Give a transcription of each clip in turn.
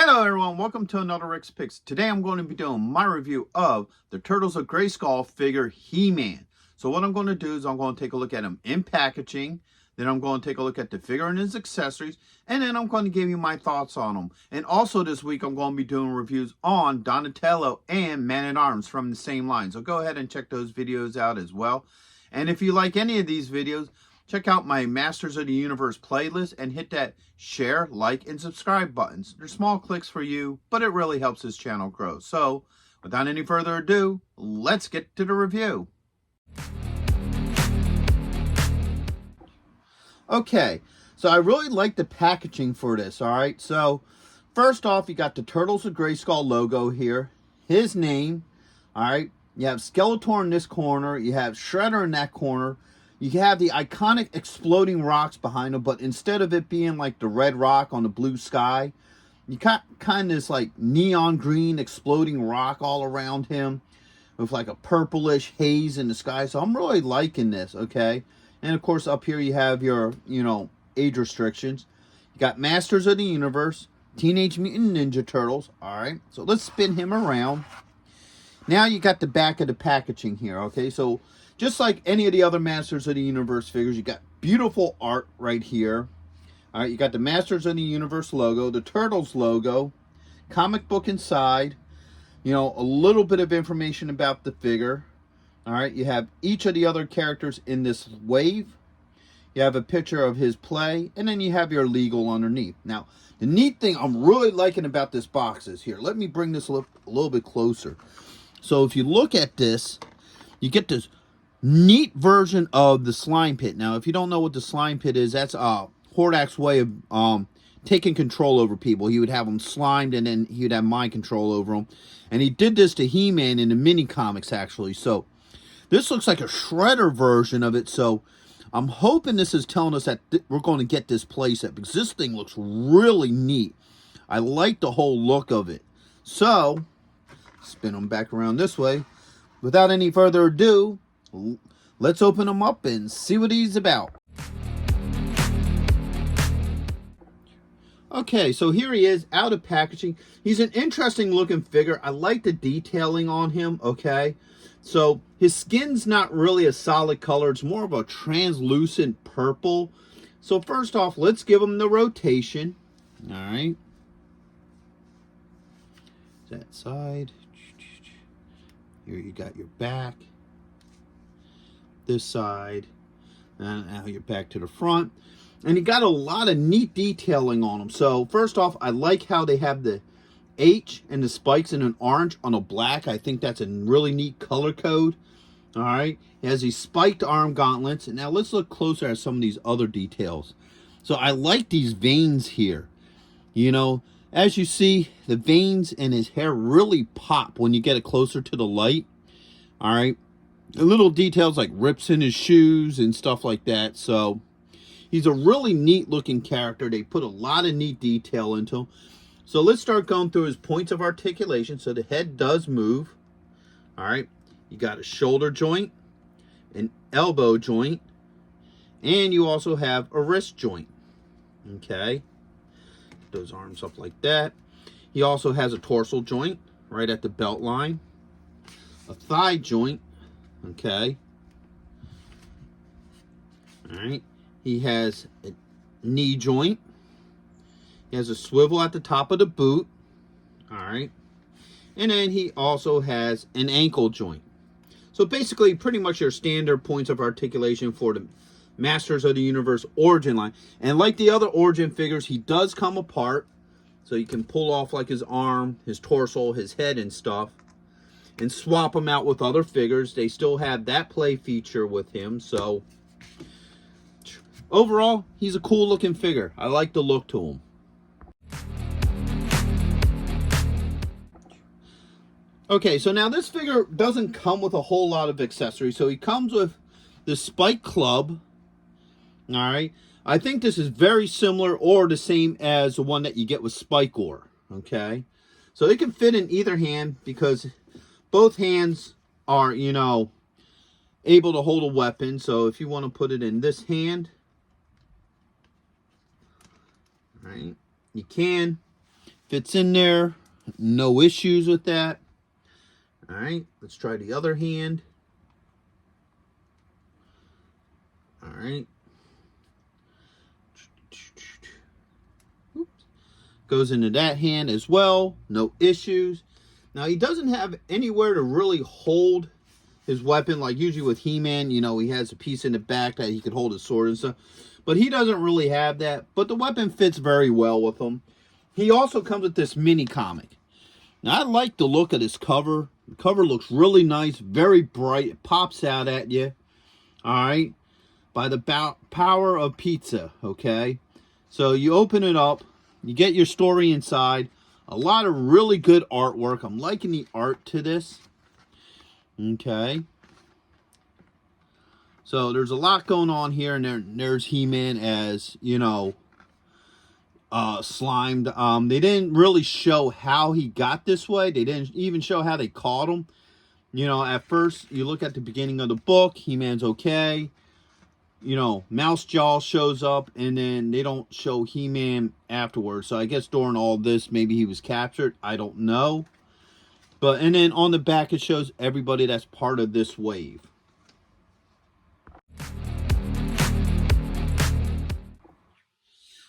Hello everyone, welcome to another Rick's Picks. Today I'm going to be doing my review of the Turtles of Grayskull figure He-Man. So what I'm going to do is I'm going to take a look at him in packaging, then I'm going to take a look at the figure and his accessories, and then I'm going to give you my thoughts on him. And also this week I'm going to be doing reviews on Donatello and Man-at-Arms from the same line. So go ahead and check those videos out as well. And if you like any of these videos, check out my Masters of the Universe playlist and hit that share, like, and subscribe buttons. They're small clicks for you, but it really helps this channel grow. So, without any further ado, let's get to the review. Okay, so I really like the packaging for this, alright? So, first off, you got the Turtles of Grayskull logo here, his name, alright? You have Skeletor in this corner, you have Shredder in that corner. You have the iconic exploding rocks behind him, but instead of it being like the red rock on the blue sky, you got kind of this like neon green exploding rock all around him with like a purplish haze in the sky. So I'm really liking this, okay? And of course up here you have your, age restrictions. You got Masters of the Universe, Teenage Mutant Ninja Turtles, all right? So let's spin him around. Now you got the back of the packaging here, okay? So just like any of the other Masters of the Universe figures, you got beautiful art right here. All right, you got the Masters of the Universe logo, the Turtles logo, comic book inside, a little bit of information about the figure. All right, you have each of the other characters in this wave. You have a picture of his play, and then you have your legal underneath. Now, the neat thing I'm really liking about this box is here. Let me bring this a little bit closer. So if you look at this, you get this neat version of the slime pit. Now, if you don't know what the slime pit is, that's Hordak's way of taking control over people. He would have them slimed, and then he would have mind control over them. And he did this to He-Man in the mini comics, actually. So this looks like a Shredder version of it. So I'm hoping this is telling us that we're going to get this playset, because this thing looks really neat. I like the whole look of it. So spin them back around this way. Without any further ado, let's open him up and see what he's about. Okay, so here he is out of packaging. He's an interesting looking figure. I like the detailing on him, okay? So his skin's not really a solid color. It's more of a translucent purple. So first off, let's give him the rotation. All right. That side. Here you got your back. This side, and now you're back to the front, and you got a lot of neat detailing on them. So first off, I like how they have the H and the spikes in an orange on a black. I think that's a really neat color code. All right, he has these spiked arm gauntlets, and now let's look closer at some of these other details. So I like these veins here. As you see, the veins in his hair really pop when you get it closer to the light. All right. The little details like rips in his shoes and stuff like that. So he's a really neat looking character. They put a lot of neat detail into him. So let's start going through his points of articulation. So the head does move. All right. You got a shoulder joint, an elbow joint, and you also have a wrist joint. Okay. Those arms up like that. He also has a torso joint right at the belt line, a thigh joint. Okay. All right. He has a knee joint. He has a swivel at the top of the boot. All right. And then he also has an ankle joint. So basically, pretty much your standard points of articulation for the Masters of the Universe origin line. And like the other origin figures, he does come apart. So you can pull off like his arm, his torso, his head and stuff, and swap them out with other figures. They still have that play feature with him. So overall, he's a cool looking figure. I like the look to him. Okay, so now this figure doesn't come with a whole lot of accessories. So he comes with the Spike Club. All right. I think this is very similar or the same as the one that you get with Spike Ore. Okay. So it can fit in either hand because both hands are, able to hold a weapon. So if you want to put it in this hand, all right, you can. Fits in there. No issues with that. All right, let's try the other hand. All right. Oops. Goes into that hand as well. No issues. Now, he doesn't have anywhere to really hold his weapon. Like usually with He-Man, you know, he has a piece in the back that he could hold his sword and stuff. But he doesn't really have that. But the weapon fits very well with him. He also comes with this mini comic. Now, I like the look of this cover. The cover looks really nice, very bright. It pops out at you. All right. By the power of pizza, okay? So you open it up. You get your story inside. A lot of really good artwork. I'm liking the art to this. Okay. So there's a lot going on here. And there's He-Man as, you know, slimed. They didn't really show how he got this way. They didn't even show how they caught him. You know, at first, you look at the beginning of the book, He-Man's okay. You know, Mouse Jaw shows up, and then they don't show He-Man afterwards. So I guess during all this, maybe he was captured. I don't know. But, and then on the back, it shows everybody that's part of this wave.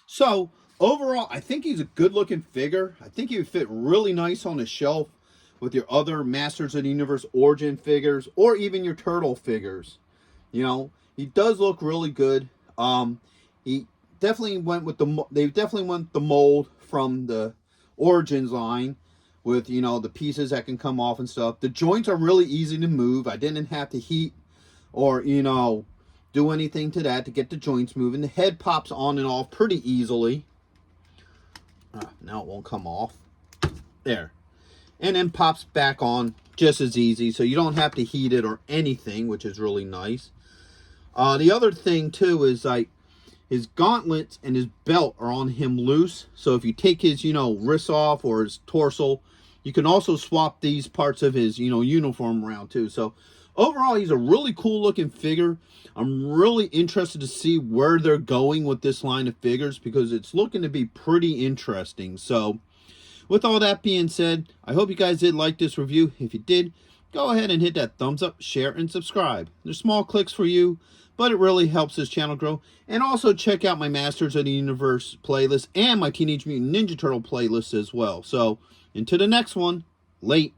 So, overall, I think he's a good-looking figure. I think he would fit really nice on the shelf with your other Masters of the Universe Origin figures, or even your Turtle figures. You know, he does look really good. He definitely went with they definitely went the mold from the Origins line with, you know, the pieces that can come off and stuff. The joints are really easy to move. I didn't have to heat or, you know, do anything to that to get the joints moving. The head pops on and off pretty easily. Now it won't come off. There. And then pops back on just as easy, so you don't have to heat it or anything, which is really nice. The other thing too is like his gauntlets and his belt are on him loose. So if you take his, you know, wrists off or his torso, you can also swap these parts of his, you know, uniform around too. So overall, he's a really cool looking figure. I'm really interested to see where they're going with this line of figures because it's looking to be pretty interesting. So with all that being said, I hope you guys did like this review. If you did, go ahead and hit that thumbs up, share, and subscribe. There's small clicks for you, but it really helps this channel grow. And also check out my Masters of the Universe playlist and my Teenage Mutant Ninja Turtle playlist as well. So, until the next one, late.